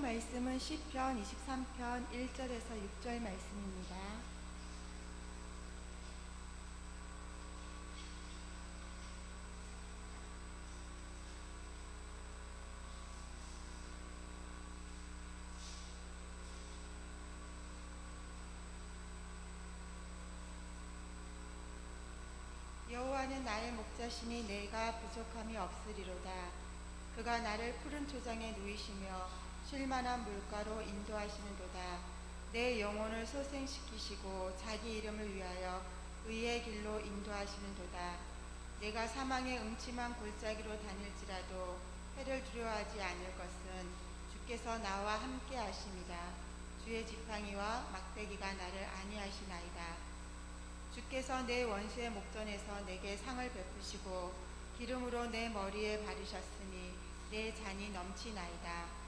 말씀은 시편 23편 1절에서 6절 말씀입니다. 여호와는 나의 목자시니 내가 부족함이 없으리로다. 그가 나를 푸른 초장에 누이시며 쉴만한 물가로 인도하시는도다. 내 영혼을 소생시키시고 자기 이름을 위하여 의의 길로 인도하시는도다. 내가 사망의 음침한 골짜기로 다닐지라도 해를 두려워하지 않을 것은 주께서 나와 함께 하심이다. 주의 지팡이와 막대기가 나를 안위하시나이다. 주께서 내 원수의 목전에서 내게 상을 베푸시고 기름으로 내 머리에 바르셨으니 내 잔이 넘치나이다.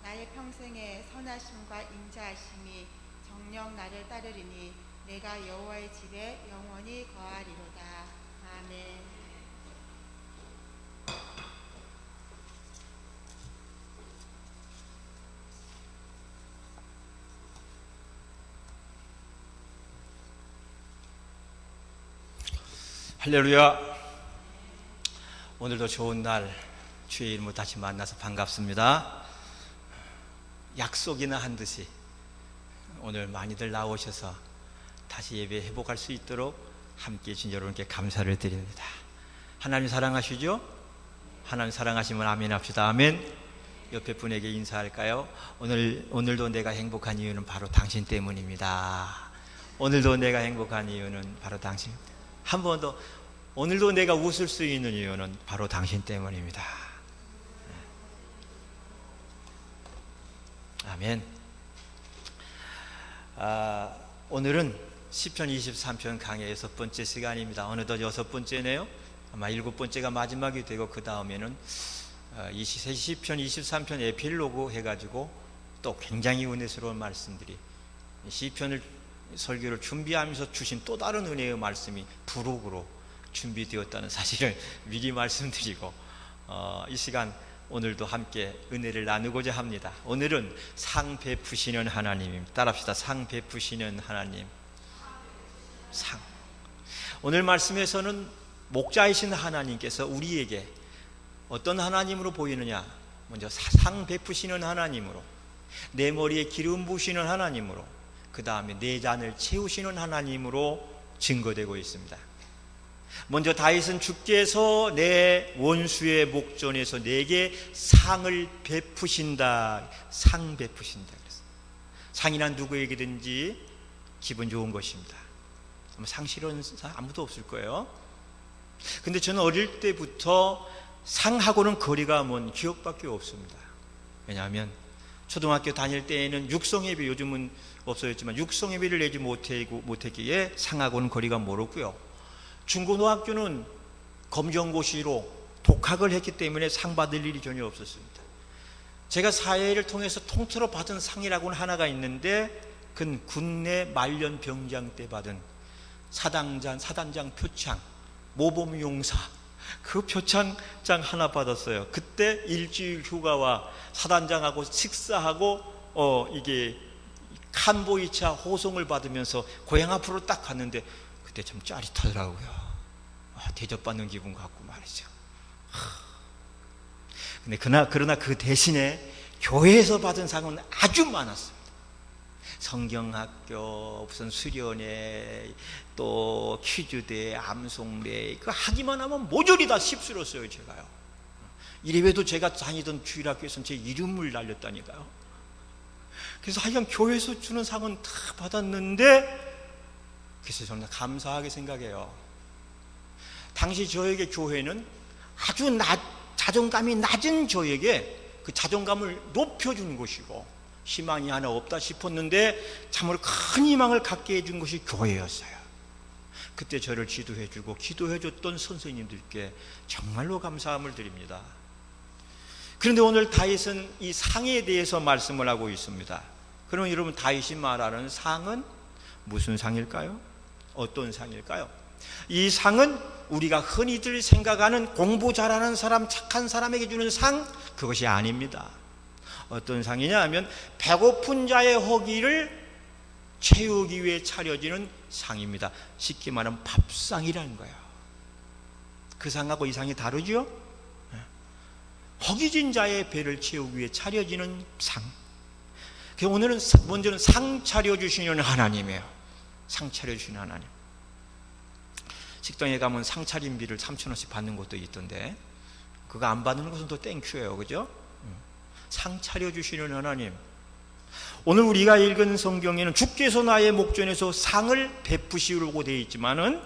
나의 평생에 선하심과 인자하심이 정녕 나를 따르리니 내가 여호와의 집에 영원히 거하리로다. 아멘. 할렐루야. 오늘도 좋은 날 주의 이름으로 다시 만나서 반갑습니다. 약속이나 한 듯이 오늘 많이들 나오셔서 다시 예배 회복할 수 있도록 함께해 주신 여러분께 감사를 드립니다. 하나님 사랑하시죠? 하나님 사랑하시면 아멘 합시다. 아멘. 옆에 분에게 인사할까요? 오늘도 내가 행복한 이유는 바로 당신 때문입니다. 오늘도 내가 행복한 이유는 바로 당신. 한 번 더, 오늘도 내가 웃을 수 있는 이유는 바로 당신 때문입니다. 아멘. 오늘은 시편 23편 강의 6번째 시간입니다. 어느덧 6번째네요. 아마 7번째가 마지막이 되고 그 다음에는 시편 23편 에필로그 해가지고 또 굉장히 은혜스러운 말씀들이, 시편을 설교를 준비하면서 주신 또 다른 은혜의 말씀이 부록으로 준비되었다는 사실을 미리 말씀드리고 이 시간 오늘도 함께 은혜를 나누고자 합니다. 오늘은 상 베푸시는 하나님입니다. 따라합시다. 상 베푸시는 하나님. 상. 오늘 말씀에서는 목자이신 하나님께서 우리에게 어떤 하나님으로 보이느냐, 먼저 상 베푸시는 하나님으로, 내 머리에 기름 부으시는 하나님으로, 그 다음에 내 잔을 채우시는 하나님으로 증거되고 있습니다. 먼저 다윗은 주께서 내 원수의 목전에서 내게 상을 베푸신다. 상 베푸신다 그랬어요. 상이란 누구에게든지 기분 좋은 것입니다. 상 싫어하는 사람 아무도 없을 거예요. 근데 저는 어릴 때부터 상하고는 거리가 먼 기억밖에 없습니다. 왜냐하면 초등학교 다닐 때에는 육성예배, 요즘은 없어졌지만 육성예배를 내지 못했기에 상하고는 거리가 멀었고요. 중고등학교는 검정고시로 독학을 했기 때문에 상 받을 일이 전혀 없었습니다. 제가 사회를 통해서 통틀어 받은 상이라고는 하나가 있는데, 그건 군내 말년 병장 때 받은 사단장 표창, 모범용사, 그 표창장 하나 받았어요. 그때 일주일 휴가와 사단장하고 식사하고 이게 칸보이차 호송을 받으면서 고향 앞으로 딱 갔는데 그때 참 짜릿하더라고요. 대접받는 기분 같고 말이죠. 근데 그러나 그 대신에 교회에서 받은 상은 아주 많았습니다. 성경학교, 무슨 수련회, 또 퀴즈대, 암송대, 그 하기만 하면 모조리 다 휩쓸었어요, 제가요. 이래봬도 제가 다니던 주일학교에서는 제 이름을 날렸다니까요. 그래서 하여간 교회에서 주는 상은 다 받았는데, 그래서 저는 감사하게 생각해요. 당시 저에게 교회는 아주 자존감이 낮은 저에게 그 자존감을 높여주는 것이고, 희망이 하나 없다 싶었는데 참으로 큰 희망을 갖게 해준 것이 교회였어요. 그때 저를 지도해주고 기도해줬던 선생님들께 정말로 감사함을 드립니다. 그런데 오늘 다윗은 이 상에 대해서 말씀을 하고 있습니다. 그럼 여러분, 다윗이 말하는 상은 무슨 상일까요? 어떤 상일까요? 이 상은 우리가 흔히들 생각하는 공부 잘하는 사람, 착한 사람에게 주는 상, 그것이 아닙니다. 어떤 상이냐 하면 배고픈 자의 허기를 채우기 위해 차려지는 상입니다. 쉽게 말하면 밥상이라는 거예요. 그 상하고 이 상이 다르죠? 허기진 자의 배를 채우기 위해 차려지는 상. 오늘은 먼저는 상 차려주시는 하나님이에요. 상 차려주시는 하나님. 식당에 가면 상 차림비를 3,000원씩 받는 곳도 있던데, 그거 안 받는 것은 또 땡큐예요. 그죠? 상 차려주시는 하나님. 오늘 우리가 읽은 성경에는 주께서 나의 목전에서 상을 베푸시려고 되어 있지만은,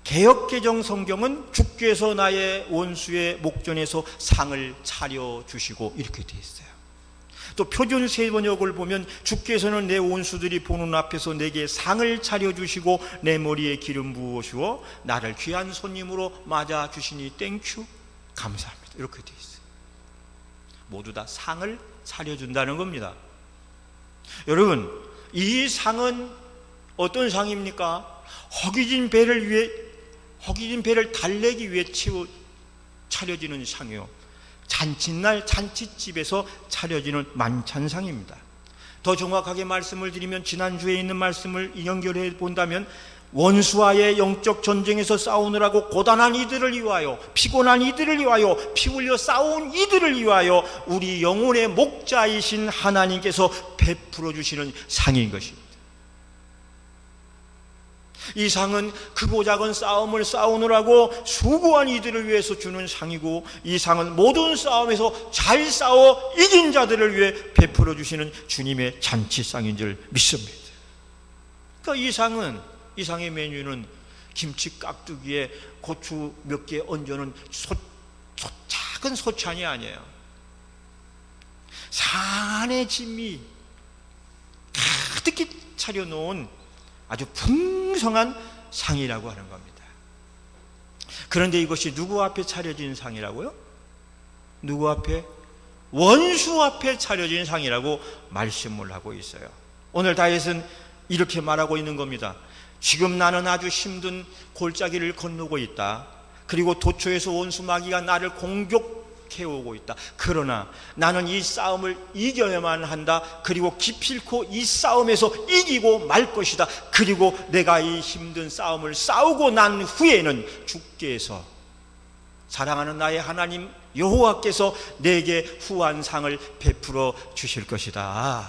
개역개정 성경은 주께서 나의 원수의 목전에서 상을 차려주시고 이렇게 되어 있어요. 또 표준 세번역을 보면 주께서는 내 원수들이 보는 앞에서 내게 상을 차려주시고 내 머리에 기름 부으시고 나를 귀한 손님으로 맞아주시니 땡큐 감사합니다, 이렇게 되어 있어요. 모두 다 상을 차려준다는 겁니다. 여러분, 이 상은 어떤 상입니까? 허기진 배를 달래기 위해 차려지는 상이요, 잔칫날 잔치집에서 차려지는 만찬상입니다. 더 정확하게 말씀을 드리면, 지난주에 있는 말씀을 연결해 본다면, 원수와의 영적 전쟁에서 싸우느라고 고단한 이들을 위하여, 피곤한 이들을 위하여, 피 흘려 싸운 이들을 위하여 우리 영혼의 목자이신 하나님께서 베풀어 주시는 상인 것입니다. 이 상은 크고 작은 싸움을 싸우느라고 수고한 이들을 위해서 주는 상이고, 이 상은 모든 싸움에서 잘 싸워 이긴 자들을 위해 베풀어 주시는 주님의 잔치상인 줄 믿습니다. 그러니까 이 상의 메뉴는 김치 깍두기에 고추 몇 개 얹어놓은 작은 소찬이 아니에요. 산의 진미 가득히 차려놓은 아주 풍성한 상이라고 하는 겁니다. 그런데 이것이 누구 앞에 차려진 상이라고요? 누구 앞에? 원수 앞에 차려진 상이라고 말씀을 하고 있어요. 오늘 다윗은 이렇게 말하고 있는 겁니다. 지금 나는 아주 힘든 골짜기를 건너고 있다. 그리고 도처에서 원수 마귀가 나를 공격해오고 있다. 그러나 나는 이 싸움을 이겨야만 한다. 그리고 기필코 이 싸움에서 이기고 말 것이다. 그리고 내가 이 힘든 싸움을 싸우고 난 후에는 주께서, 사랑하는 나의 하나님 여호와께서 내게 후한 상을 베풀어 주실 것이다.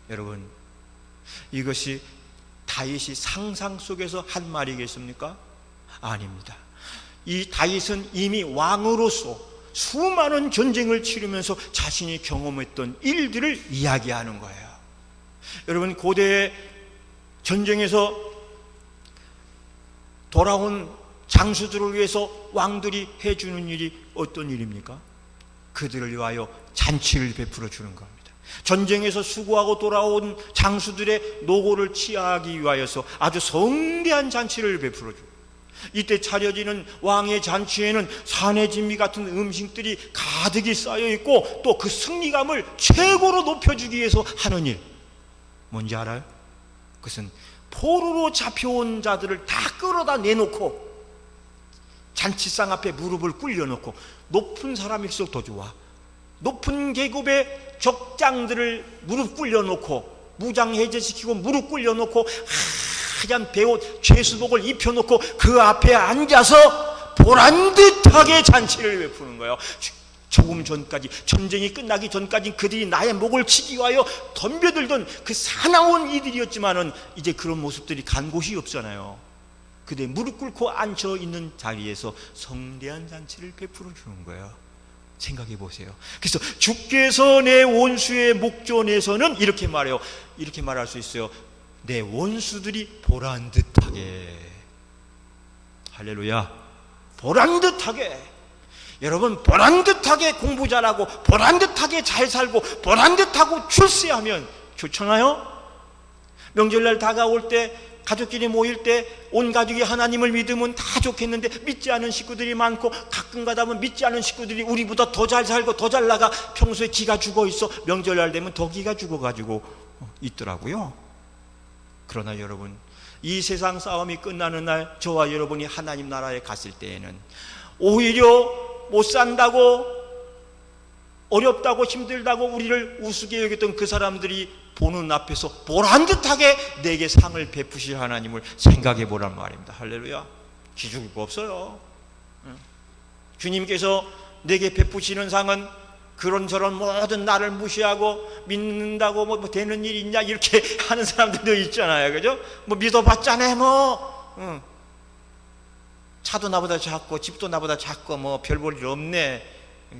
여러분, 이것이 다윗이 상상 속에서 한 말이겠습니까? 아닙니다. 이 다윗은 이미 왕으로서 수많은 전쟁을 치르면서 자신이 경험했던 일들을 이야기하는 거예요. 여러분, 고대 전쟁에서 돌아온 장수들을 위해서 왕들이 해주는 일이 어떤 일입니까? 그들을 위하여 잔치를 베풀어 주는 겁니다. 전쟁에서 수고하고 돌아온 장수들의 노고를 치하하기 위하여서 아주 성대한 잔치를 베풀어 줍니다. 이때 차려지는 왕의 잔치에는 산의 진미 같은 음식들이 가득히 쌓여 있고, 또 그 승리감을 최고로 높여주기 위해서 하는 일, 뭔지 알아요? 그것은 포로로 잡혀온 자들을 다 끌어다 내놓고 잔치상 앞에 무릎을 꿇려놓고, 높은 사람일수록 더 좋아, 높은 계급의 적장들을 무릎 꿇려놓고 무장해제시키고 무릎 꿇려놓고 하얀 베옷 죄수복을 입혀놓고 그 앞에 앉아서 보란듯하게 잔치를 베푸는 거예요. 조금 전까지, 전쟁이 끝나기 전까지 그들이 나의 목을 치기 위하여 덤벼들던 그 사나운 이들이었지만은 이제 그런 모습들이 간 곳이 없잖아요. 그들 무릎 꿇고 앉아 있는 자리에서 성대한 잔치를 베풀어 주는 거예요. 생각해 보세요. 그래서 주께서 내 원수의 목전에서는 이렇게 말해요. 이렇게 말할 수 있어요. 내 원수들이 보란듯하게. 할렐루야. 보란듯하게. 여러분, 보란듯하게 공부 잘하고 보란듯하게 잘 살고 보란듯하고 출세하면 좋잖아요. 명절날 다가올 때, 가족끼리 모일 때 온 가족이 하나님을 믿으면 다 좋겠는데, 믿지 않은 식구들이 많고, 가끔 가다 보면 믿지 않은 식구들이 우리보다 더 잘 살고 더 잘 나가 평소에 기가 죽어 있어. 명절날 되면 더 기가 죽어가지고 있더라고요. 그러나 여러분, 이 세상 싸움이 끝나는 날 저와 여러분이 하나님 나라에 갔을 때에는 오히려 못 산다고 어렵다고 힘들다고 우리를 우습게 여겼던 그 사람들이 보는 앞에서 보란듯하게 내게 상을 베푸실 하나님을 생각해 보란 말입니다. 할렐루야. 기죽을 거 없어요. 주님께서 내게 베푸시는 상은 그런저런 모든 나를 무시하고 믿는다고 뭐 되는 일 있냐 이렇게 하는 사람들도 있잖아요. 그죠? 뭐 믿어봤자네 뭐 차도 나보다 작고 집도 나보다 작고 뭐 별 볼 일 없네.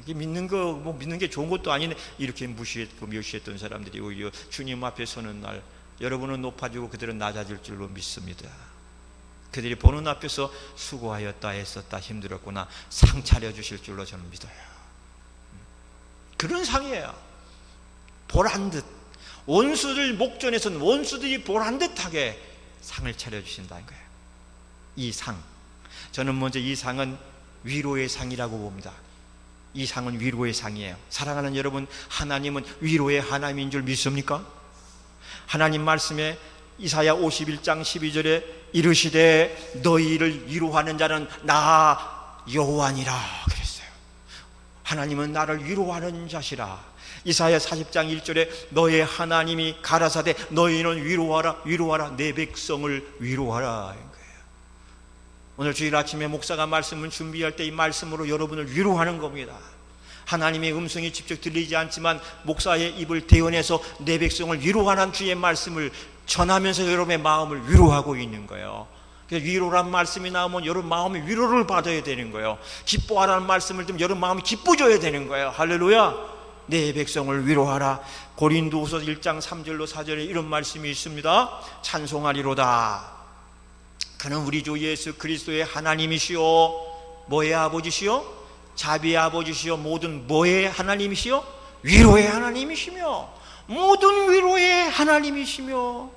믿는 거 뭐 믿는 게 좋은 것도 아니네. 이렇게 무시했고 멸시했던 사람들이 오히려 주님 앞에 서는 날 여러분은 높아지고 그들은 낮아질 줄로 믿습니다. 그들이 보는 앞에서 수고하였다 애썼다 힘들었구나 상 차려주실 줄로 저는 믿어요. 그런 상이에요. 보란듯 원수들 목전에서는 원수들이 보란듯하게 상을 차려주신다는 거예요. 이 상, 저는 먼저 이 상은 위로의 상이라고 봅니다. 이 상은 위로의 상이에요. 사랑하는 여러분, 하나님은 위로의 하나님인 줄 믿습니까? 하나님 말씀에 이사야 51장 12절에 이르시되 너희를 위로하는 자는 나 여호와니라 그랬어요. 하나님은 나를 위로하는 자시라. 이사야 40장 1절에 너의 하나님이 가라사대 너희는 위로하라 위로하라 내 백성을 위로하라. 오늘 주일 아침에 목사가 말씀을 준비할 때 이 말씀으로 여러분을 위로하는 겁니다. 하나님의 음성이 직접 들리지 않지만 목사의 입을 대언해서 내 백성을 위로하는 주의 말씀을 전하면서 여러분의 마음을 위로하고 있는 거예요. 그래서 위로란 말씀이 나오면 여러분 마음이 위로를 받아야 되는 거예요. 기뻐하라는 말씀을 들으면 여러분 마음이 기뻐져야 되는 거예요. 할렐루야. 내 백성을 위로하라. 고린도후서 1장 3절로 4절에 이런 말씀이 있습니다. 찬송하리로다. 그는 우리 주 예수 그리스도의 하나님이시요 뭐의 아버지시요 자비의 아버지시요 모든 뭐의 하나님이시요 위로의 하나님이시며 모든 위로의 하나님이시며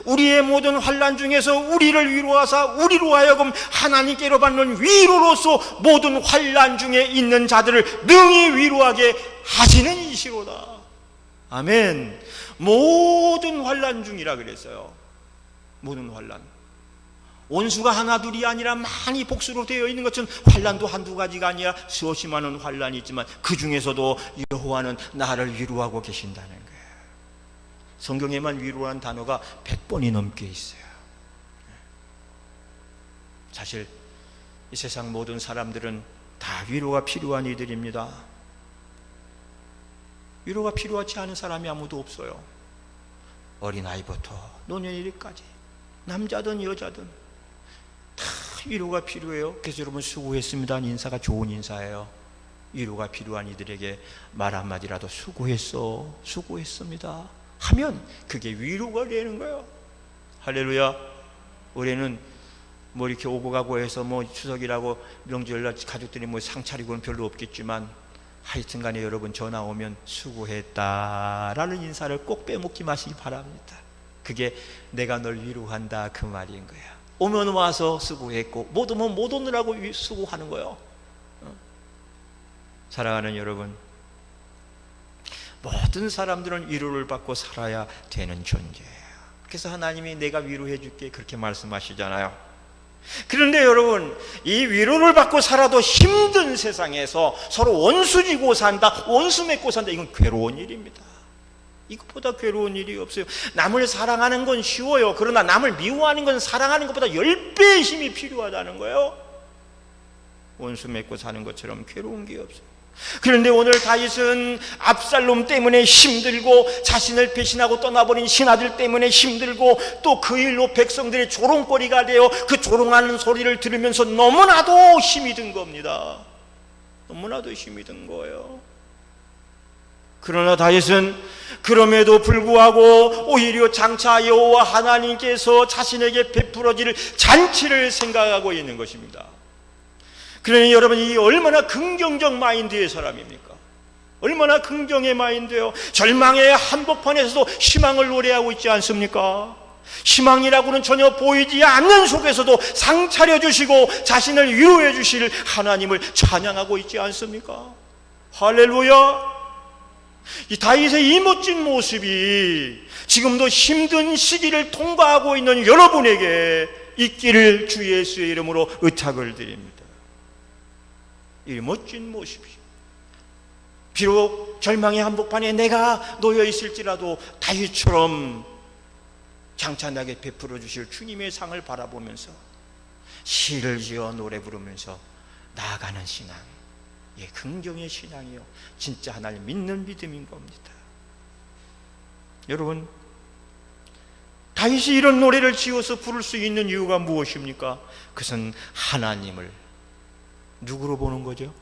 우리의 모든 환난 중에서 우리를 위로하사 우리로 하여금 하나님께로 받는 위로로서 모든 환난 중에 있는 자들을 능히 위로하게 하시는 이시로다. 아멘. 모든 환난 중이라 그랬어요. 모든 환난. 원수가 하나 둘이 아니라 많이 복수로 되어 있는 것처럼 환난도 한두 가지가 아니라 수없이 많은 환난이 있지만 그 중에서도 여호와는 나를 위로하고 계신다는 거예요. 성경에만 위로란 단어가 100번이 넘게 있어요. 사실 이 세상 모든 사람들은 다 위로가 필요한 이들입니다. 위로가 필요하지 않은 사람이 아무도 없어요. 어린아이부터 노년이까지 남자든 여자든 다 위로가 필요해요. 그래서 여러분 수고했습니다 하는 인사가 좋은 인사예요. 위로가 필요한 이들에게 말 한마디라도 수고했어 수고했습니다 하면 그게 위로가 되는 거예요. 할렐루야. 올해는 뭐 이렇게 오고 가고 해서 뭐 추석이라고 명절날 가족들이 뭐 상 차리고는 별로 없겠지만 하여튼 간에 여러분 전화 오면 수고했다라는 인사를 꼭 빼먹지 마시기 바랍니다. 그게 내가 널 위로한다 그 말인 거야. 오면 와서 수고했고 못 오면 못 오느라고 수고하는 거예요. 사랑하는 여러분, 모든 사람들은 위로를 받고 살아야 되는 존재예요. 그래서 하나님이 내가 위로해 줄게 그렇게 말씀하시잖아요. 그런데 여러분, 이 위로를 받고 살아도 힘든 세상에서 서로 원수 지고 산다, 원수 맺고 산다, 이건 괴로운 일입니다. 이것보다 괴로운 일이 없어요. 남을 사랑하는 건 쉬워요. 그러나 남을 미워하는 건 사랑하는 것보다 10배의 힘이 필요하다는 거예요. 원수 맺고 사는 것처럼 괴로운 게 없어요. 그런데 오늘 다윗은 압살롬 때문에 힘들고 자신을 배신하고 떠나버린 신하들 때문에 힘들고 또 그 일로 백성들의 조롱거리가 되어 그 조롱하는 소리를 들으면서 너무나도 힘이 든 겁니다. 너무나도 힘이 든 거예요. 그러나 다윗은 그럼에도 불구하고 오히려 장차 여호와 하나님께서 자신에게 베풀어질 잔치를 생각하고 있는 것입니다. 그러니 여러분, 이 얼마나 긍정적 마인드의 사람입니까? 얼마나 긍정의 마인드예요. 절망의 한복판에서도 희망을 노래하고 있지 않습니까? 희망이라고는 전혀 보이지 않는 속에서도 상 차려주시고 자신을 위로해 주실 하나님을 찬양하고 있지 않습니까? 할렐루야. 이 다윗의 이 멋진 모습이 지금도 힘든 시기를 통과하고 있는 여러분에게 있기를 주 예수의 이름으로 의탁을 드립니다. 이 멋진 모습이 비록 절망의 한복판에 내가 놓여 있을지라도 다윗처럼 장차 나게 베풀어 주실 주님의 상을 바라보면서 시를 지어 노래 부르면서 나아가는 신앙, 예, 긍정의 신앙이요, 진짜 하나님 믿는 믿음인 겁니다. 여러분, 다윗이 이런 노래를 지어서 부를 수 있는 이유가 무엇입니까? 그것은 하나님을 누구로 보는 거죠?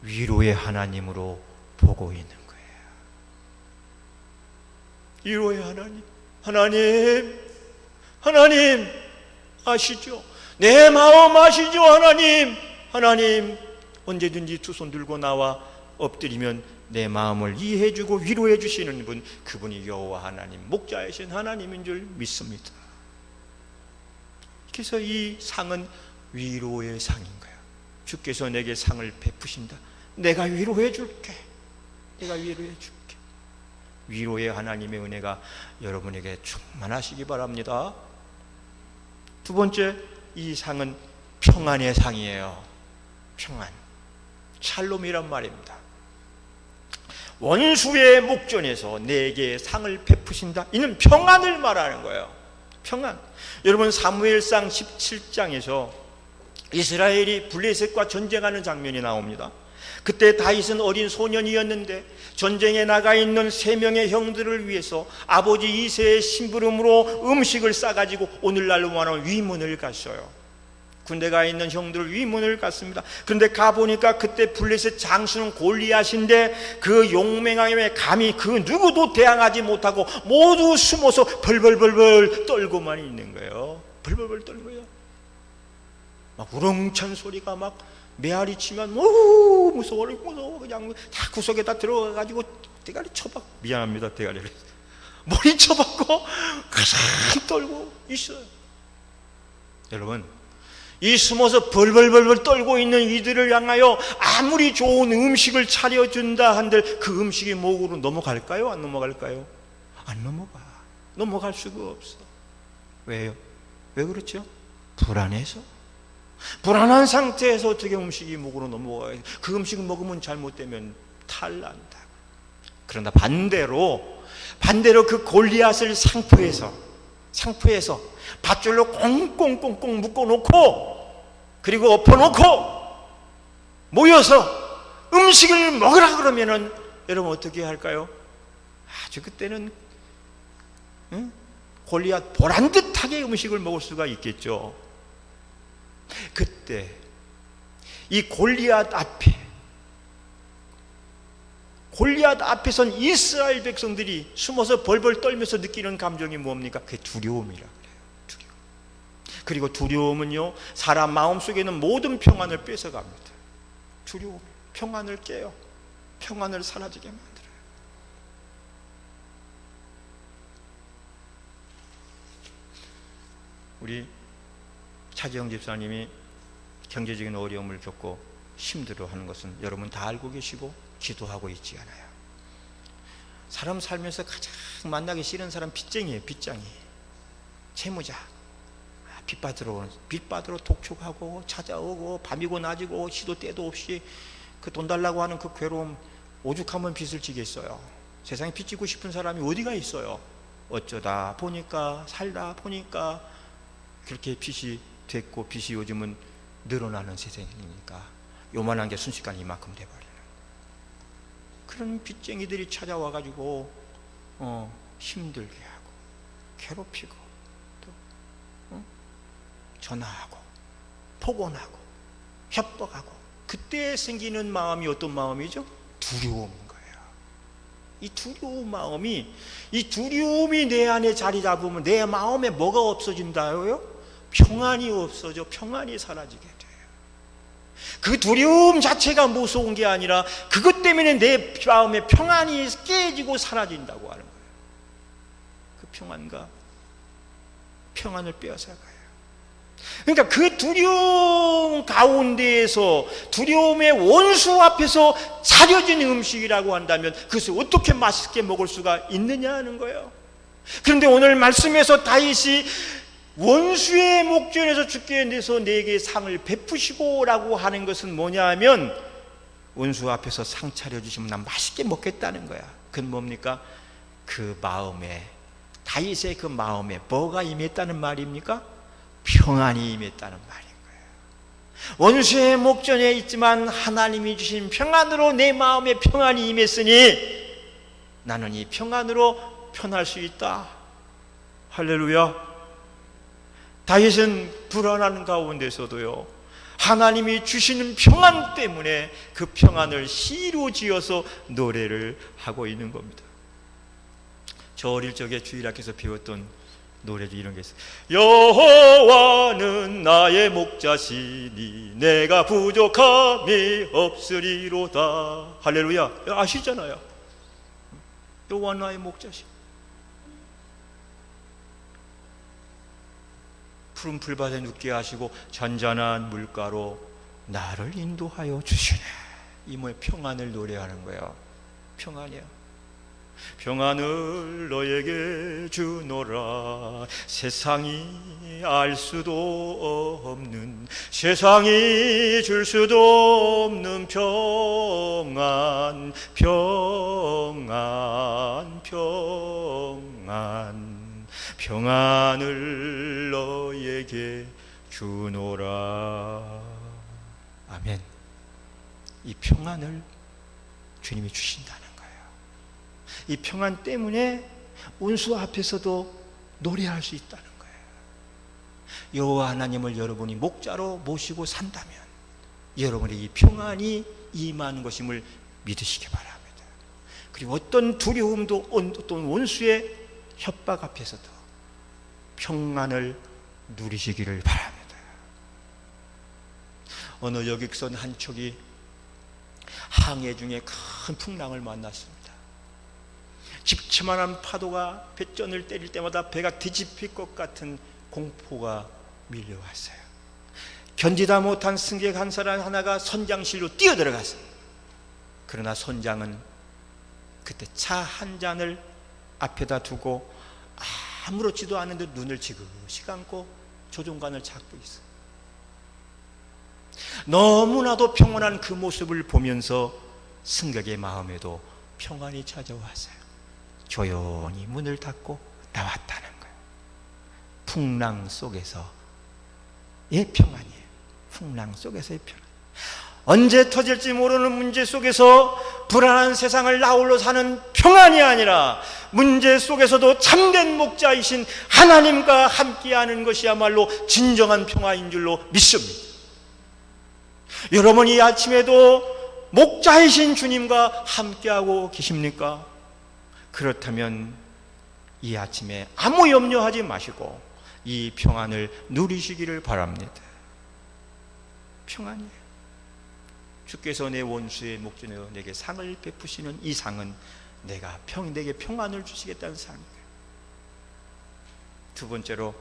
위로의 하나님으로 보고 있는 거예요. 위로의 하나님, 하나님 아시죠? 내 마음 아시죠? 하나님 언제든지 두 손 들고 나와 엎드리면 내 마음을 이해해주고 위로해 주시는 분, 그분이 여호와 하나님, 목자이신 하나님인 줄 믿습니다. 그래서 이 상은 위로의 상인 거예요. 주께서 내게 상을 베푸신다. 내가 위로해 줄게. 위로의 하나님의 은혜가 여러분에게 충만하시기 바랍니다. 두 번째, 이 상은 평안의 상이에요. 평안, 샬롬이란 말입니다. 원수의 목전에서 내게 상을 베푸신다. 이는 평안을 말하는 거예요. 평안. 여러분, 사무엘상 17장에서 이스라엘이 블레셋과 전쟁하는 장면이 나옵니다. 그때 다윗은 어린 소년이었는데 전쟁에 나가 있는 3명의 형들을 위해서 아버지 이새의 심부름으로 음식을 싸가지고 오늘날로 말하면 위문을 갔어요. 군대가 있는 형들 위문을 갔습니다. 그런데 가보니까 그때 블레셋 장수는 골리앗인데 그 용맹함에 감히 그 누구도 대항하지 못하고 모두 숨어서 벌벌벌벌 떨고만 있는 거예요. 벌벌벌 떨고요. 막 우렁찬 소리가 막 메아리 치면 무서워 그냥 다 구석에다 들어가가지고 대가리 쳐박, 미안합니다, 대가리를 머리 쳐박고 가장 떨고 있어요. 여러분, 이 숨어서 벌벌벌벌 떨고 있는 이들을 향하여 아무리 좋은 음식을 차려준다 한들 그 음식이 목으로 넘어갈까요? 안 넘어갈까요? 안 넘어갈 수가 없어. 왜요? 왜 그렇죠? 불안한 상태에서 어떻게 음식이 목으로 넘어가요? 그 음식을 먹으면 잘못되면 탈난다. 그러나 반대로 그 골리앗을 상포해서 밧줄로 꽁꽁꽁꽁 묶어놓고 그리고 엎어놓고 모여서 음식을 먹으라 그러면은 여러분 어떻게 할까요? 아주 그때는 골리앗 보란듯하게 음식을 먹을 수가 있겠죠. 그때 이 골리앗 앞에선 이스라엘 백성들이 숨어서 벌벌 떨면서 느끼는 감정이 뭡니까? 그게 두려움이라 그래요. 두려움. 그리고 두려움은요, 사람 마음속에 있는 모든 평안을 뺏어갑니다. 두려움, 평안을 깨요. 평안을 사라지게 만들어요. 우리 차지영 집사님이 경제적인 어려움을 겪고 힘들어하는 것은 여러분 다 알고 계시고 기도하고 있지 않아요. 사람 살면서 가장 만나기 싫은 사람 빚쟁이에요. 빚쟁이, 채무자. 빚 받으러 독촉하고 찾아오고 밤이고 낮이고 시도 때도 없이 그 돈 달라고 하는 그 괴로움, 오죽하면 빚을 지겠어요. 세상에 빚 지고 싶은 사람이 어디가 있어요? 어쩌다 보니까 살다 보니까 그렇게 빚이 됐고, 빚이 요즘은 늘어나는 세상이니까 요만한 게 순식간에 이만큼 돼버리는 그런 빚쟁이들이 찾아와가지고 힘들게 하고 괴롭히고 또 전화하고 폭언하고 협박하고, 그때 생기는 마음이 어떤 마음이죠? 두려움인 거예요. 이 두려움이 내 안에 자리 잡으면 내 마음에 뭐가 없어진다고요? 평안이 없어져. 평안이 사라지게 돼요. 그 두려움 자체가 무서운 게 아니라 그것 때문에 내 마음의 평안이 깨지고 사라진다고 하는 거예요. 그 평안을 빼앗아가요. 그러니까 그 두려움 가운데에서, 두려움의 원수 앞에서 차려진 음식이라고 한다면 그것을 어떻게 맛있게 먹을 수가 있느냐 하는 거예요. 그런데 오늘 말씀에서 다윗이 원수의 목전에서 죽게 내서 내게 상을 베푸시고 라고 하는 것은 뭐냐 하면, 원수 앞에서 상 차려주시면 난 맛있게 먹겠다는 거야. 그건 뭡니까? 그 마음에, 다윗의 그 마음에 뭐가 임했다는 말입니까? 평안이 임했다는 말인 거예요. 원수의 목전에 있지만 하나님이 주신 평안으로 내 마음에 평안이 임했으니 나는 이 평안으로 편할 수 있다. 할렐루야. 다윗은 불안한 가운데서도요, 하나님이 주시는 평안 때문에 그 평안을 시로 지어서 노래를 하고 있는 겁니다. 저 어릴 적에 주일학교에서 배웠던 노래도 이런 게 있어요. 여호와는 나의 목자시니 내가 부족함이 없으리로다. 할렐루야. 아시잖아요. 여호와 나의 목자시. 푸른 풀밭에 눕게 하시고 잔잔한 물가로 나를 인도하여 주시네. 이 뭐의 평안을 노래하는 거예요. 평안이야. 평안을 너에게 주노라. 세상이 알 수도 없는, 세상이 줄 수도 없는 평안, 평안, 평안, 평안을 너에게 주노라. 아멘. 이 평안을 주님이 주신다는 거예요. 이 평안 때문에 원수 앞에서도 노래할 수 있다는 거예요. 여호와 하나님을 여러분이 목자로 모시고 산다면 여러분의 이 평안이 임하는 것임을 믿으시기 바랍니다. 그리고 어떤 두려움도, 어떤 원수의 협박 앞에서도 평안을 누리시기를 바랍니다. 어느 여객선 한 척이 항해 중에 큰 풍랑을 만났습니다. 집채만한 파도가 뱃전을 때릴 때마다 배가 뒤집힐 것 같은 공포가 밀려왔어요. 견디다 못한 승객 한 사람 하나가 선장실로 뛰어들어갔어요. 그러나 선장은 그때 차 한 잔을 앞에다 두고 아무렇지도 않은 듯 눈을 지그시 감고 조종관을 잡고 있어요. 너무나도 평온한 그 모습을 보면서 승객의 마음에도 평안이 찾아왔어요. 조용히 문을 닫고 나왔다는 거예요. 풍랑 속에서의 평안이에요. 풍랑 속에서의 평안. 언제 터질지 모르는 문제 속에서 불안한 세상을 아울러 사는 평안이 아니라 문제 속에서도 참된 목자이신 하나님과 함께하는 것이야말로 진정한 평화인 줄로 믿습니다. 여러분 이 아침에도 목자이신 주님과 함께하고 계십니까? 그렇다면 이 아침에 아무 염려하지 마시고 이 평안을 누리시기를 바랍니다. 평안이에요. 주께서 내 원수의 목전에 내게 상을 베푸시는 이 상은 내게 평안을 주시겠다는 상이에요. 두 번째로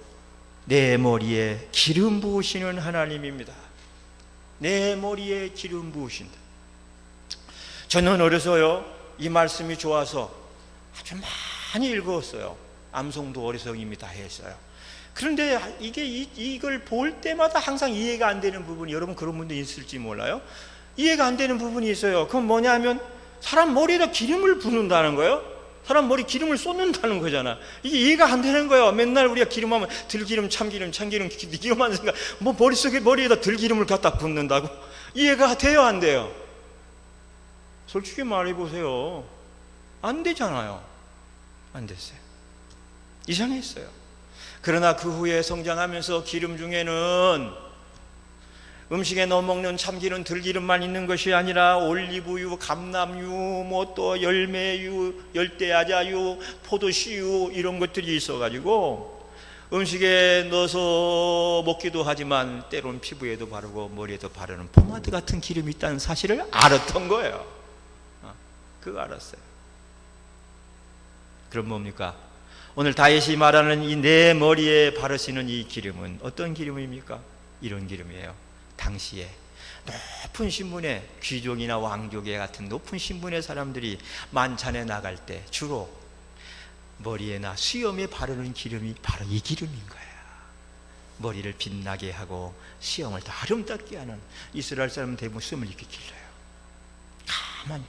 내 머리에 기름 부으시는 하나님입니다. 내 머리에 기름 부으신다. 저는 어려서요 이 말씀이 좋아서 아주 많이 읽었어요. 암송도 어리석임이 다 했어요. 그런데 이걸 볼 때마다 항상 이해가 안 되는 부분이, 여러분 그런 분도 있을지 몰라요. 이해가 안 되는 부분이 있어요. 그건 뭐냐면 사람 머리에다 기름을 붓는다는 거예요. 사람 머리 기름을 쏟는다는 거잖아. 이게 이해가 안 되는 거예요. 맨날 우리가 기름하면 들기름, 참기름, 기름만 생각, 뭐 머리에다 들기름을 갖다 붓는다고? 이해가 돼요, 안 돼요? 솔직히 말해보세요. 안 되잖아요. 안 됐어요. 이상했어요. 그러나 그 후에 성장하면서 기름 중에는 음식에 넣어 먹는 참기름, 들기름만 있는 것이 아니라 올리브유, 감람유, 뭐 또 열매유, 열대야자유, 포도씨유 이런 것들이 있어가지고 음식에 넣어서 먹기도 하지만 때로는 피부에도 바르고 머리에도 바르는 포마드 같은 기름이 있다는 사실을 알았던 거예요. 그거 알았어요. 그럼 뭡니까? 오늘 다윗이 말하는 이 내 머리에 바르시는 이 기름은 어떤 기름입니까? 이런 기름이에요. 당시에 높은 신분의 귀족이나 왕족의 같은 높은 신분의 사람들이 만찬에 나갈 때 주로 머리에나 수염에 바르는 기름이 바로 이 기름인 거예요. 머리를 빛나게 하고 수염을 더 아름답게 하는, 이스라엘 사람은 대부분 수염을 이렇게 길러요. 하나님.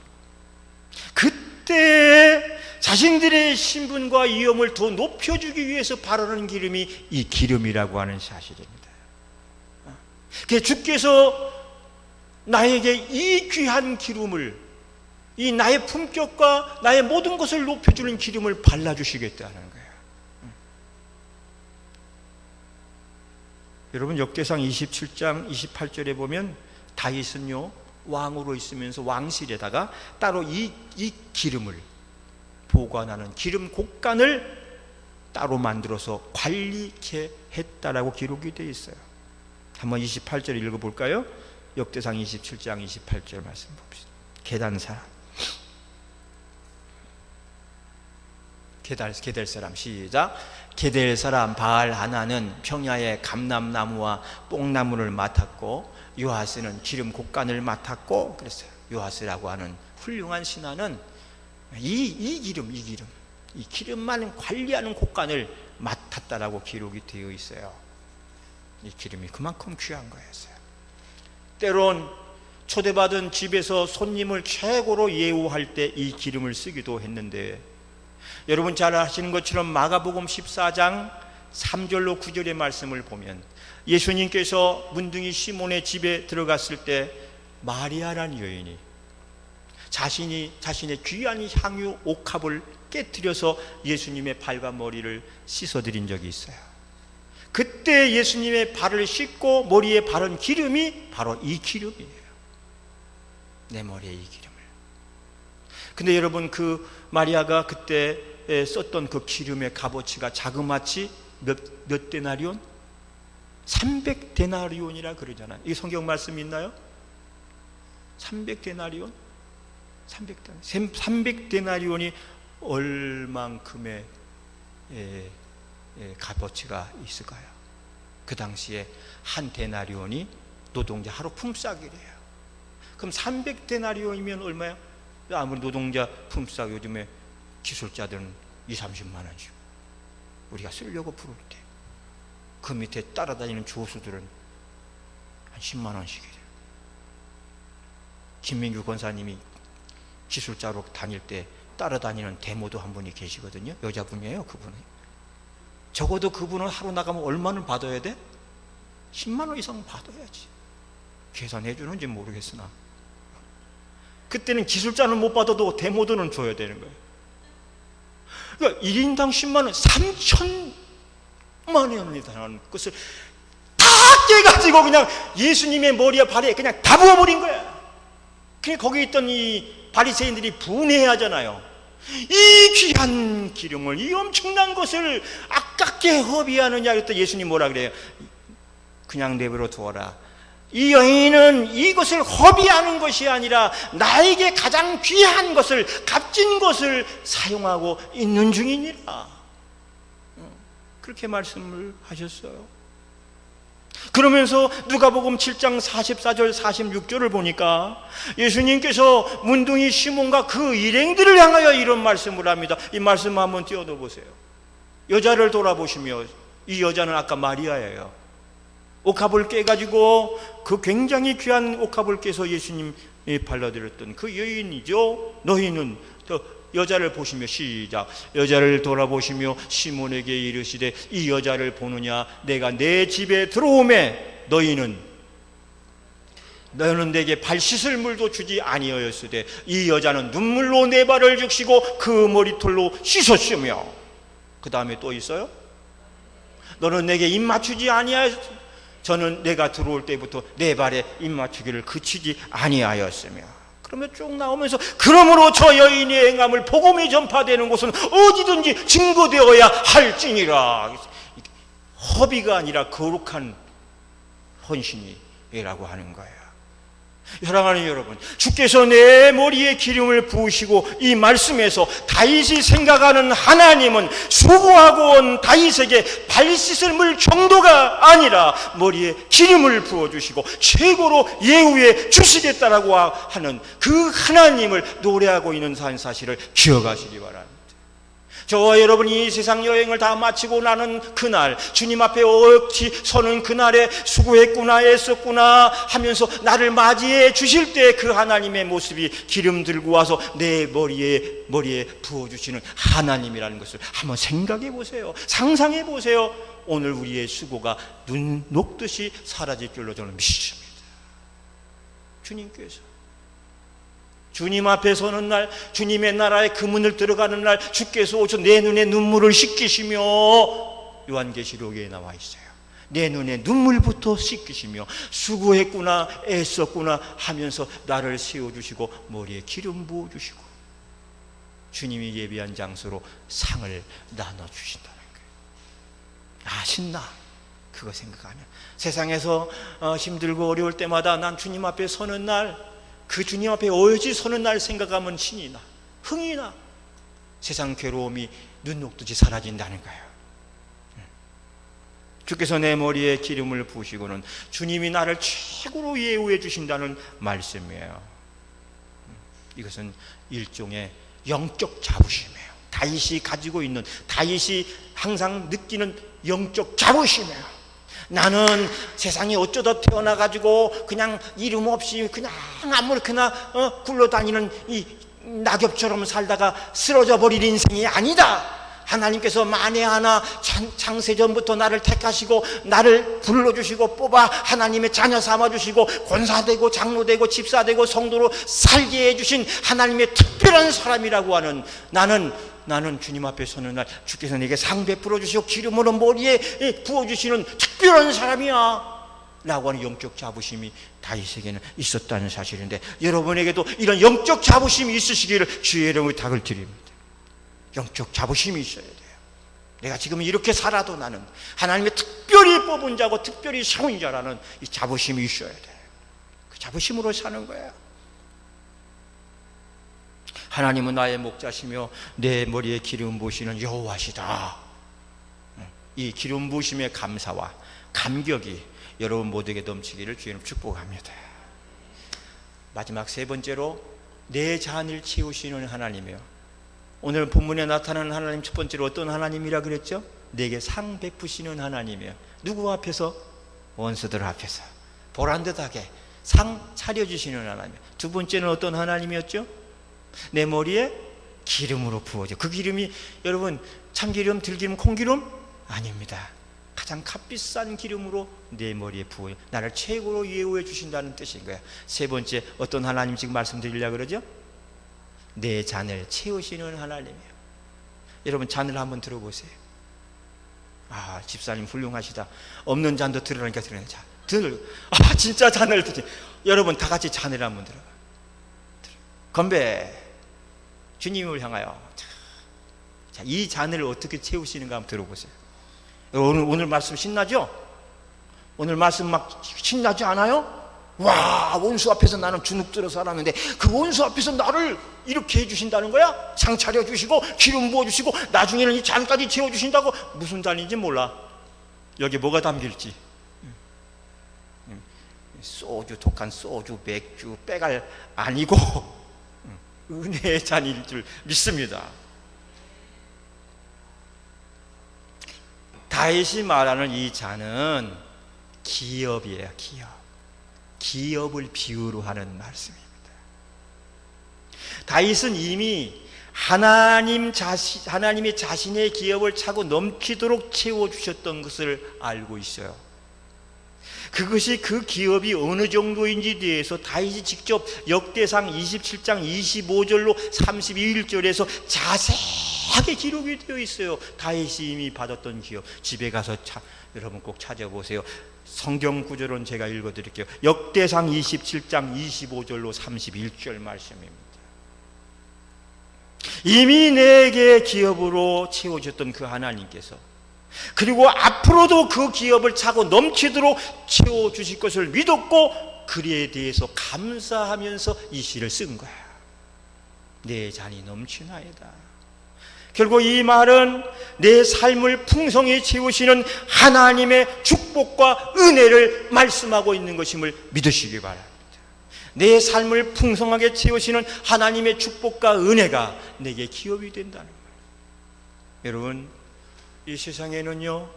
그때 자신들의 신분과 위엄을 더 높여주기 위해서 바르는 기름이 이 기름이라고 하는 사실입니다. 그래서 주께서 나에게 이 귀한 기름을, 이 나의 품격과 나의 모든 것을 높여주는 기름을 발라주시겠다는 거예요. 여러분, 역대상 27장 28절에 보면 다윗은요 왕으로 있으면서 왕실에다가 따로 이 기름을 보관하는 기름 곡간을 따로 만들어서 관리케 했다라고 기록이 되어 있어요. 한번 28절 읽어볼까요? 역대상 27장 28절 말씀 봅시다. 게달 사람 시작. 게델 사람 바알 하나는 평야의 감람나무와 뽕나무를 맡았고 요하스는 기름 곡간을 맡았고 그랬어요. 요하스라고 하는 훌륭한 신하는 이 기름만 관리하는 곡간을 맡았다라고 기록이 되어 있어요. 이 기름이 그만큼 귀한 거였어요. 때론 초대받은 집에서 손님을 최고로 예우할 때 이 기름을 쓰기도 했는데, 여러분 잘 아시는 것처럼 마가복음 14장 3절로 9절의 말씀을 보면 예수님께서 문둥이 시몬의 집에 들어갔을 때 마리아라는 여인이 자신의 귀한 향유 옥합을 깨뜨려서 예수님의 발과 머리를 씻어드린 적이 있어요. 그때 예수님의 발을 씻고 머리에 바른 기름이 바로 이 기름이에요. 내 머리에 이 기름을. 근데 여러분, 그 마리아가 그때 썼던 그 기름의 값어치가 자그마치 몇 데나리온? 300데나리온이라 그러잖아요. 이 성경 말씀 있나요? 300데나리온? 300데나리온이 얼만큼의 값어치가 있을까요? 그 당시에 한 데나리온이 노동자 하루 품삯이래요. 그럼 300데나리온이면 얼마야? 아무리 노동자 품삯 요즘에 기술자들은 20-30만 원씩 우리가 쓰려고 부를 때 그 밑에 따라다니는 조수들은 한 10만 원씩이래요. 김민규 권사님이 기술자로 다닐 때 따라다니는 대모도 한 분이 계시거든요. 여자분이에요. 그분이. 적어도 그분은 하루 나가면 얼마를 받아야 돼? 10만 원 이상 받아야지. 계산해 주는지 모르겠으나 그때는 기술자는 못 받아도 대모도는 줘야 되는 거예요. 그러니까 1인당 10만 원, 3천만 원이 되는 것을 다 깨가지고 그냥 예수님의 머리에 발에 그냥 다 부어버린 거야. 그러니까 거기 있던 이 바리새인들이 분해하잖아요. 이 귀한 기름을, 이 엄청난 것을 아깝게 허비하느냐 그랬더니 예수님 뭐라 그래요? 그냥 내버려 두어라. 이 여인은 이것을 허비하는 것이 아니라 나에게 가장 귀한 것을, 값진 것을 사용하고 있는 중이니라. 그렇게 말씀을 하셨어요. 그러면서 누가복음 7장 44절 46절을 보니까 예수님께서 문둥이 시몬과 그 일행들을 향하여 이런 말씀을 합니다. 이 말씀 한번 띄워둬 보세요. 여자를 돌아보시며, 이 여자는 아까 마리아예요. 옥합을 깨가지고 그 굉장히 귀한 옥합을 깨서 예수님이 발라드렸던 그 여인이죠. 너희는 또 여자를 보시며 시작. 여자를 돌아보시며 시몬에게 이르시되 이 여자를 보느냐? 내가 내 집에 들어오매 너희는 내게 발 씻을 물도 주지 아니하였으되 이 여자는 눈물로 내 발을 적시고 그 머리털로 씻었으며, 그 다음에 또 있어요. 너는 내게 입 맞추지 아니하였 저는 내가 들어올 때부터 내 발에 입 맞추기를 그치지 아니하였으며. 그러면 쭉 나오면서 그러므로 저 여인의 행함을 복음이 전파되는 곳은 어디든지 증거되어야 할지니라. 허비가 아니라 거룩한 헌신이라고 하는 거예요. 사랑하는 여러분, 주께서 내 머리에 기름을 부으시고 이 말씀에서 다윗이 생각하는 하나님은 수고하고 온 다윗에게 발 씻을 물 정도가 아니라 머리에 기름을 부어주시고 최고로 예우해 주시겠다라고 하는 그 하나님을 노래하고 있는 사실을 기억하시기 바랍니다. 저와 여러분이 이 세상 여행을 다 마치고 나는 그날, 주님 앞에 어찌 서는 그날에 수고했구나, 애썼구나 하면서 나를 맞이해 주실 때 그 하나님의 모습이 기름 들고 와서 내 머리에 부어주시는 하나님이라는 것을 한번 생각해 보세요. 상상해 보세요. 오늘 우리의 수고가 눈 녹듯이 사라질 줄로 저는 믿습니다. 주님께서 주님 앞에 서는 날, 주님의 나라에 그 문을 들어가는 날, 주께서 오셔 내 눈에 눈물을 씻기시며, 요한계시록에 나와 있어요. 내 눈에 눈물부터 씻기시며 수고했구나, 애썼구나 하면서 나를 세워주시고 머리에 기름 부어주시고 주님이 예비한 장소로 상을 나눠주신다는 거예요. 아, 신나. 그거 생각하면 세상에서 힘들고 어려울 때마다 난 주님 앞에 서는 날, 그 주님 앞에 어여지 서는 날 생각하면 신이 나, 흥이 나. 세상 괴로움이 눈 녹듯이 사라진다는 거예요. 주께서 내 머리에 기름을 부으시고는 주님이 나를 최고로 예우해 주신다는 말씀이에요. 이것은 일종의 영적 자부심이에요. 다윗이 가지고 있는, 다윗이 항상 느끼는 영적 자부심이에요. 나는 세상에 어쩌다 태어나가지고 그냥 이름 없이 그냥 아무렇게나 굴러다니는 이 낙엽처럼 살다가 쓰러져 버릴 인생이 아니다. 하나님께서 만에 하나 창세전부터 나를 택하시고 나를 불러주시고 뽑아 하나님의 자녀 삼아주시고 권사되고 장로되고 집사되고 성도로 살게 해주신 하나님의 특별한 사람이라고 하는 나는 주님 앞에 서는 날 주께서 내게 상 베풀어 주시고 기름으로 머리에 부어주시는 특별한 사람이야 라고 하는 영적 자부심이 다윗에게는 있었다는 사실인데, 여러분에게도 이런 영적 자부심이 있으시기를 주의 이름으로 부탁을 드립니다. 영적 자부심이 있어야 돼요. 내가 지금 이렇게 살아도 나는 하나님의 특별히 뽑은 자고 특별히 세운 자라는 이 자부심이 있어야 돼요. 그 자부심으로 사는 거예요. 하나님은 나의 목자시며 내 머리에 기름 부으시는 여호와시다. 이 기름 부으심의 감사와 감격이 여러분 모두에게 넘치기를 주님 축복합니다. 마지막 세 번째로 내 잔을 채우시는 하나님이요. 오늘 본문에 나타나는 하나님 첫 번째로 어떤 하나님이라 그랬죠? 내게 상 베푸시는 하나님이에요. 누구 앞에서? 원수들 앞에서 보란듯하게 상 차려주시는 하나님. 두 번째는 어떤 하나님이었죠? 내 머리에 기름으로 부어져. 그 기름이 여러분 참기름, 들기름, 콩기름? 아닙니다. 가장 값비싼 기름으로 내 머리에 부어요. 나를 최고로 예우해 주신다는 뜻인 거야. 세 번째 어떤 하나님 지금 말씀드리려고 그러죠? 내 잔을 채우시는 하나님이에요. 여러분 잔을 한번 들어보세요. 아, 집사님 훌륭하시다. 없는 잔도 들으라니까 들으네. 자, 진짜 잔을 드지. 여러분 다 같이 잔을 한번 들어봐. 건배. 주님을 향하여. 자, 이 잔을 어떻게 채우시는가 한번 들어보세요. 오늘 말씀 신나죠? 오늘 말씀 막 신나지 않아요? 와, 원수 앞에서 나는 주눅 들어 살았는데 그 원수 앞에서 나를 이렇게 해주신다는 거야? 상 차려주시고 기름 부어주시고 나중에는 이 잔까지 채워주신다고. 무슨 잔인지 몰라. 여기 뭐가 담길지. 소주, 독한 소주, 맥주, 빼갈 아니고 은혜의 잔일 줄 믿습니다. 다윗이 말하는 이 잔은 기업이에요. 기업을 비유로 하는 말씀입니다. 다윗은 이미 하나님이 자신의 기업을 차고 넘치도록 채워주셨던 것을 알고 있어요. 그것이 그 기업이 어느 정도인지 대해서 다윗이 직접 역대상 27장 25절로 31절에서 자세하게 기록이 되어 있어요. 다윗이 이미 받았던 기업. 집에 가서 여러분 꼭 찾아보세요. 성경 구절은 제가 읽어드릴게요. 역대상 27장 25절로 31절 말씀입니다. 이미 내게 기업으로 채워주셨던 그 하나님께서, 그리고 앞으로도 그 기업을 차고 넘치도록 채워주실 것을 믿었고 그에 대해서 감사하면서 이 시를 쓴 거야. 내 잔이 넘치나이다. 결국 이 말은 내 삶을 풍성히 채우시는 하나님의 축복과 은혜를 말씀하고 있는 것임을 믿으시기 바랍니다. 내 삶을 풍성하게 채우시는 하나님의 축복과 은혜가 내게 기업이 된다는 거예요. 여러분, 이 세상에는요,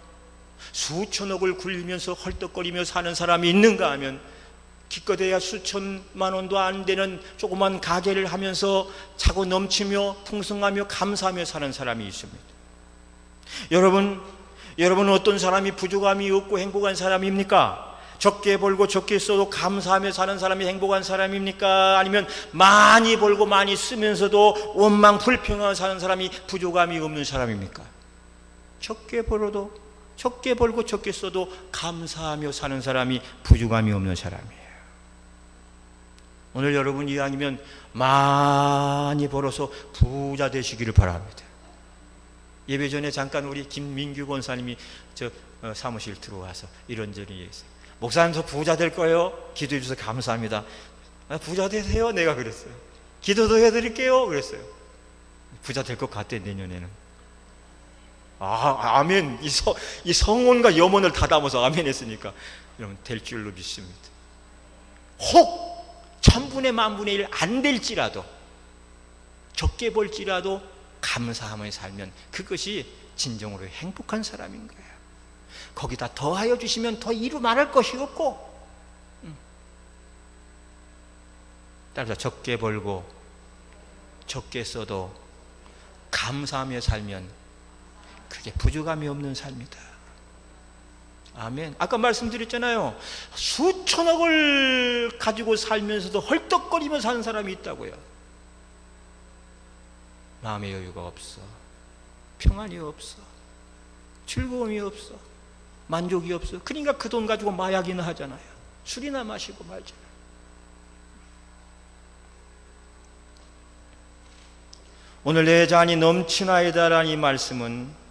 수천억을 굴리면서 헐떡거리며 사는 사람이 있는가 하면 기껏해야 수천만 원도 안 되는 조그만 가게를 하면서 차고 넘치며 풍성하며 감사하며 사는 사람이 있습니다. 여러분은 어떤 사람이 부족함이 없고 행복한 사람입니까? 적게 벌고 적게 써도 감사하며 사는 사람이 행복한 사람입니까? 아니면 많이 벌고 많이 쓰면서도 원망 불평하며 사는 사람이 부족함이 없는 사람입니까? 적게 벌고 적게 써도 감사하며 사는 사람이 부족함이 없는 사람이에요. 오늘 여러분 이왕이면 많이 벌어서 부자 되시기를 바랍니다. 예배 전에 잠깐 우리 김민규 권사님이 저 사무실 들어와서 이런저런 얘기했어요. 목사님 저 부자 될 거예요. 기도해 주셔서 감사합니다. 부자 되세요. 내가 그랬어요. 기도도 해드릴게요. 그랬어요. 부자 될 것 같대 내년에는. 아멘. 이 성원과 염원을 다 담아서 아멘 했으니까 여러분 될 줄로 믿습니다. 혹 천분의 만분의 일 안 될지라도 적게 벌지라도 감사하며 살면 그것이 진정으로 행복한 사람인 거예요. 거기다 더하여 주시면 더 이루 말할 것이 없고, 따라서 적게 벌고 적게 써도 감사하며 살면 그게 부족함이 없는 삶이다. 아멘. 아까 말씀드렸잖아요. 수천억을 가지고 살면서도 헐떡거리며 사는 사람이 있다고요. 마음의 여유가 없어, 평안이 없어, 즐거움이 없어, 만족이 없어. 그러니까 그 돈 가지고 마약이나 하잖아요. 술이나 마시고 말잖아요. 오늘 내 잔이 넘치나이다라는 이 말씀은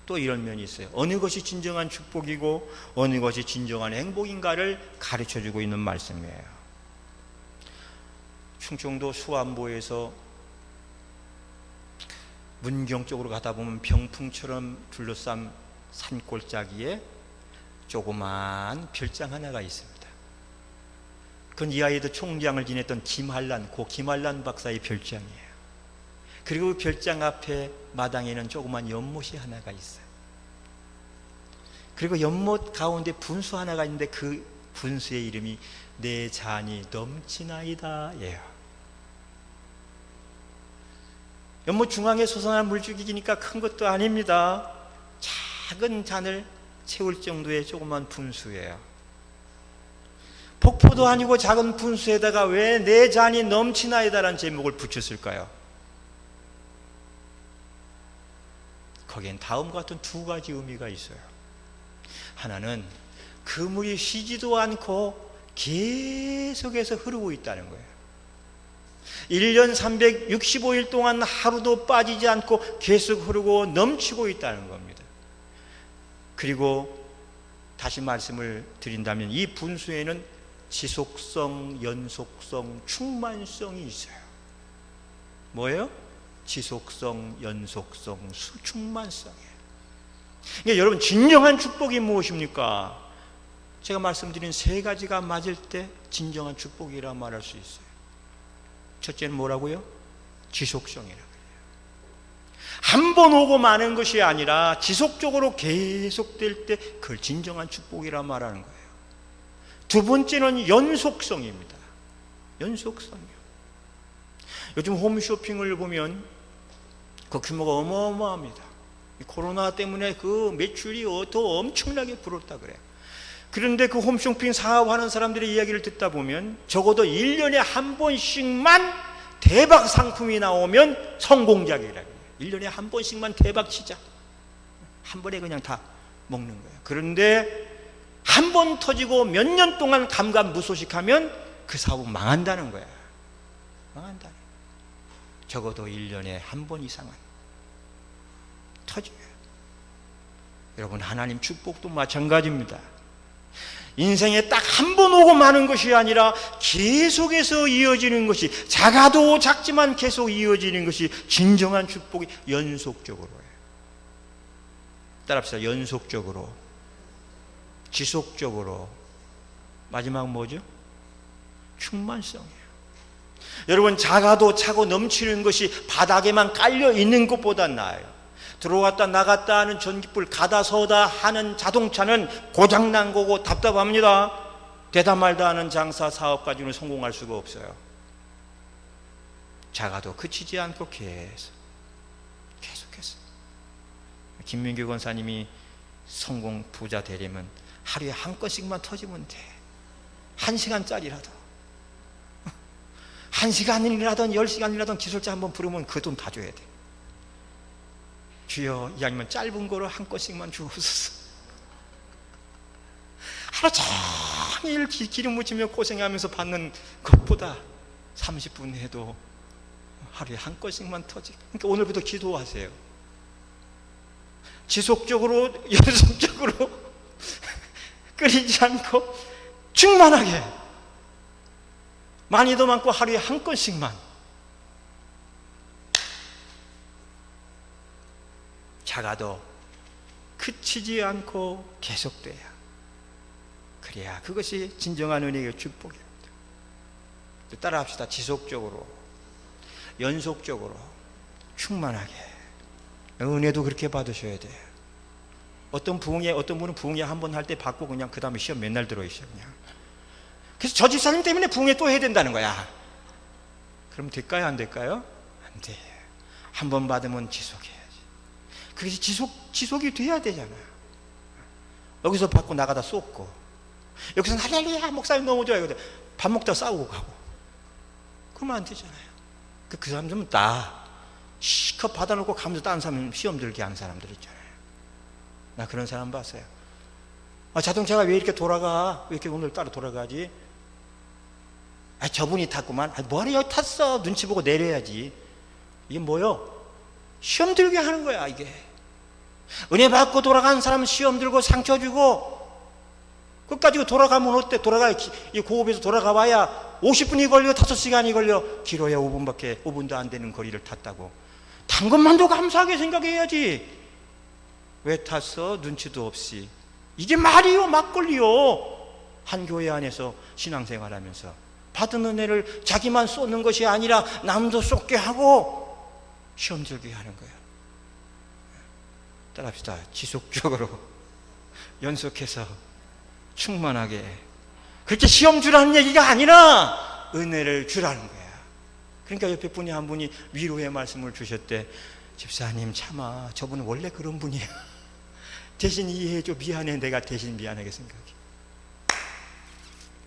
또 이런 면이 있어요. 어느 것이 진정한 축복이고 어느 것이 진정한 행복인가를 가르쳐주고 있는 말씀이에요. 충청도 수안보에서 문경 쪽으로 가다 보면 병풍처럼 둘러싼 산골짜기에 조그만 별장 하나가 있습니다. 그건 이 아이도 총장을 지냈던 김한란 박사의 별장이에요. 그리고 그 별장 앞에 마당에는 조그만 연못이 하나가 있어요. 그리고 연못 가운데 분수 하나가 있는데 그 분수의 이름이 내 잔이 넘치나이다 예요. 연못 중앙에 솟아난 물줄기니까 큰 것도 아닙니다. 작은 잔을 채울 정도의 조그만 분수예요. 폭포도 아니고 작은 분수에다가 왜 내 잔이 넘치나이다라는 제목을 붙였을까요? 거기엔 다음과 같은 두 가지 의미가 있어요. 하나는 그 물이 쉬지도 않고 계속해서 흐르고 있다는 거예요. 1년 365일 동안 하루도 빠지지 않고 계속 흐르고 넘치고 있다는 겁니다. 그리고 다시 말씀을 드린다면 이 분수에는 지속성, 연속성, 충만성이 있어요. 뭐예요? 지속성, 연속성, 충만성이에요. 그러니까 여러분 진정한 축복이 무엇입니까? 제가 말씀드린 세 가지가 맞을 때 진정한 축복이라 말할 수 있어요. 첫째는 뭐라고요? 지속성이라고 해요. 한 번 오고 마는 것이 아니라 지속적으로 계속될 때 그걸 진정한 축복이라 말하는 거예요. 두 번째는 연속성입니다. 연속성이요. 요즘 홈쇼핑을 보면 그 규모가 어마어마합니다. 코로나 때문에 그 매출이 더 엄청나게 불었다 그래요. 그런데 그 홈쇼핑 사업하는 사람들의 이야기를 듣다 보면 적어도 1년에 한 번씩만 대박 상품이 나오면 성공작이라고 해요. 1년에 한 번씩만 대박 치자. 한 번에 그냥 다 먹는 거예요. 그런데 한 번 터지고 몇 년 동안 감감무소식하면 그 사업은 망한다는 거예요. 망한다. 적어도 1년에 한 번 이상은 터져요. 여러분 하나님 축복도 마찬가지입니다. 인생에 딱 한 번 오고 마는 것이 아니라 계속해서 이어지는 것이, 작아도 작지만 계속 이어지는 것이 진정한 축복이 연속적으로 해요. 따라합시다. 연속적으로, 지속적으로. 마지막 뭐죠? 충만성이에요. 여러분 작아도 차고 넘치는 것이 바닥에만 깔려 있는 것보다 나아요. 들어왔다 나갔다 하는 전기불 가다 서다 하는 자동차는 고장난 거고 답답합니다. 되다 말다 하는 장사 사업 가지고는 성공할 수가 없어요. 작아도 그치지 않고 계속해서 김민규 권사님이 성공 부자 되려면 하루에 한 건씩만 터지면 돼. 1시간짜리라도 1시간이라든 10시간이라든 기술자 한번 부르면 그 돈 다 줘야 돼. 주여, 이왕이면 짧은 거로 한 건씩만 주옵소서. 하루 종일 기름 묻히며 고생하면서 받는 것보다 30분 해도 하루에 한 건씩만 터지. 그러니까 오늘부터 기도하세요. 지속적으로 연속적으로 끊이지 않고 충만하게 많이도 많고 하루에 한 건씩만. 작아도 그치지 않고 계속돼야, 그래야 그것이 진정한 은혜의 축복입니다. 따라합시다. 지속적으로, 연속적으로, 충만하게. 은혜도 그렇게 받으셔야 돼요. 어떤 분은 부흥회 한 번 할 때 받고 그냥 그 다음에 시험 맨날 들어있어요. 그냥. 그래서 저 집사님 때문에 부흥회 또 해야 된다는 거야. 그럼 될까요? 안 될까요? 안 돼. 한 번 받으면 지속해야지. 그래서 지속이 돼야 되잖아요. 여기서 받고 나가다 쏟고, 여기서는 할렐루야 목사님 너무 좋아요. 밥 먹다 싸우고 가고, 그러면 안 되잖아요. 그 사람들은 다 시컷 받아놓고 가면서 다른 사람 시험 들게 하는 사람들 있잖아요. 나 그런 사람 봤어요. 자동차가 왜 이렇게 돌아가? 왜 이렇게 오늘 따로 돌아가지? 저분이 탔구만. 뭐하러 여기 탔어? 눈치 보고 내려야지. 이게 뭐요? 시험 들게 하는 거야, 이게. 은혜 받고 돌아가는 사람은 시험 들고 상처 주고, 끝까지 돌아가면 어때? 이 고업에서 돌아가 봐야 50분이 걸려, 5시간이 걸려. 길어야 5분도 안 되는 거리를 탔다고. 탄 것만도 감사하게 생각해야지. 왜 탔어? 눈치도 없이. 이게 말이요, 막걸리요. 한 교회 안에서 신앙생활 하면서 받은 은혜를 자기만 쏟는 것이 아니라 남도 쏟게 하고 시험 들게 하는 거예요. 따라합시다. 지속적으로, 연속해서, 충만하게. 그렇게 시험 주라는 얘기가 아니라 은혜를 주라는 거야. 그러니까 옆에 분이 한 분이 위로의 말씀을 주셨대. 집사님 참아, 저분은 원래 그런 분이야. 대신 이해해줘. 미안해. 내가 대신 미안하게 생각해.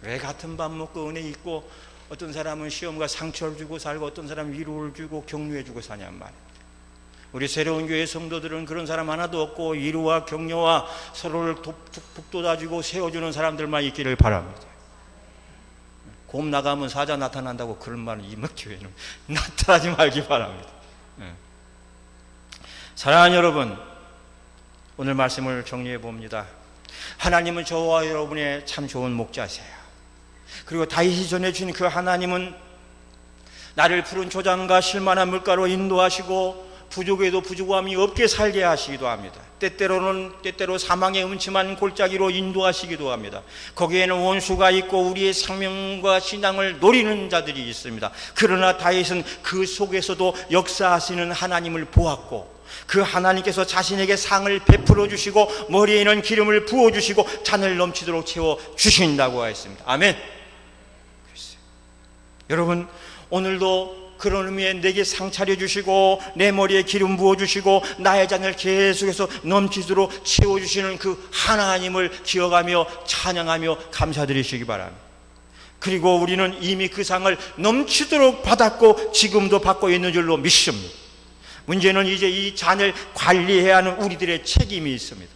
왜 같은 밥 먹고 은혜 있고 어떤 사람은 시험과 상처를 주고 살고 어떤 사람은 위로를 주고 격려해 주고 사냔 말이야. 우리 새로운 교회 성도들은 그런 사람 하나도 없고 위로와 격려와 서로를 북돋아주고 세워주는 사람들만 있기를 바랍니다. 곰 나가면 사자 나타난다고 그런 말은 이목교회는 나타나지 말기 바랍니다. 사랑하는 여러분, 오늘 말씀을 정리해 봅니다. 하나님은 저와 여러분의 참 좋은 목자세요. 그리고 다윗이 전해준 그 하나님은 나를 푸른 초장과 실만한 물가로 인도하시고 부족에도 부족함이 없게 살게 하시기도 합니다. 때때로 사망의 음침한 골짜기로 인도하시기도 합니다. 거기에는 원수가 있고 우리의 생명과 신앙을 노리는 자들이 있습니다. 그러나 다윗은 그 속에서도 역사하시는 하나님을 보았고, 그 하나님께서 자신에게 상을 베풀어 주시고 머리에는 기름을 부어 주시고 잔을 넘치도록 채워 주신다고 하였습니다. 아멘. 글쎄요. 여러분, 오늘도 그런 의미에 내게 상 차려주시고 내 머리에 기름 부어주시고 나의 잔을 계속해서 넘치도록 채워주시는 그 하나님을 기억하며 찬양하며 감사드리시기 바랍니다. 그리고 우리는 이미 그 상을 넘치도록 받았고 지금도 받고 있는 줄로 믿습니다. 문제는 이제 이 잔을 관리해야 하는 우리들의 책임이 있습니다.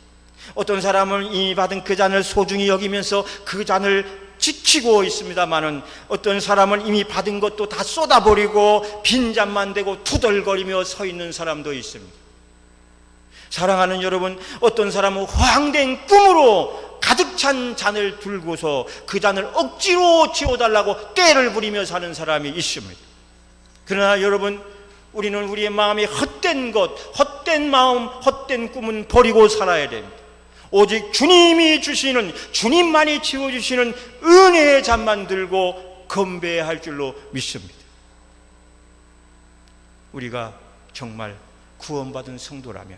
어떤 사람은 이미 받은 그 잔을 소중히 여기면서 그 잔을 지키고 있습니다마는, 어떤 사람은 이미 받은 것도 다 쏟아버리고 빈잔만 대고 투덜거리며 서 있는 사람도 있습니다. 사랑하는 여러분, 어떤 사람은 허황된 꿈으로 가득 찬 잔을 들고서 그 잔을 억지로 채워달라고 떼를 부리며 사는 사람이 있습니다. 그러나 여러분, 우리는 우리의 마음이 헛된 것, 헛된 마음, 헛된 꿈은 버리고 살아야 됩니다. 오직 주님이 주시는, 주님만이 채워주시는 은혜의 잔만 들고 건배할 줄로 믿습니다. 우리가 정말 구원받은 성도라면,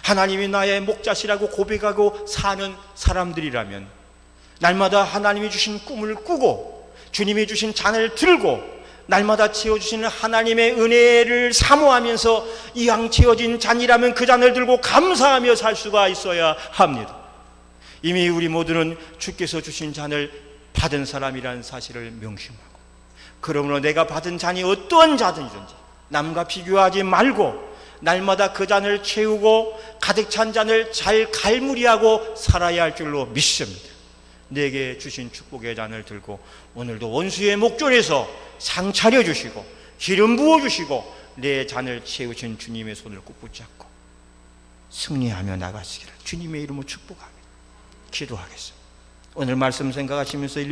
하나님이 나의 목자시라고 고백하고 사는 사람들이라면, 날마다 하나님이 주신 꿈을 꾸고 주님이 주신 잔을 들고 날마다 채워주시는 하나님의 은혜를 사모하면서 이왕 채워진 잔이라면 그 잔을 들고 감사하며 살 수가 있어야 합니다. 이미 우리 모두는 주께서 주신 잔을 받은 사람이라는 사실을 명심하고, 그러므로 내가 받은 잔이 어떠한 잔이든지 남과 비교하지 말고 날마다 그 잔을 채우고 가득 찬 잔을 잘 갈무리하고 살아야 할 줄로 믿습니다. 내게 주신 축복의 잔을 들고 오늘도 원수의 목전에서 상 차려주시고 기름 부어주시고 내 잔을 채우신 주님의 손을 꼭 붙잡고 승리하며 나가시기를 주님의 이름으로 축복합니다. 기도하겠습니다. 오늘 말씀 생각하시면서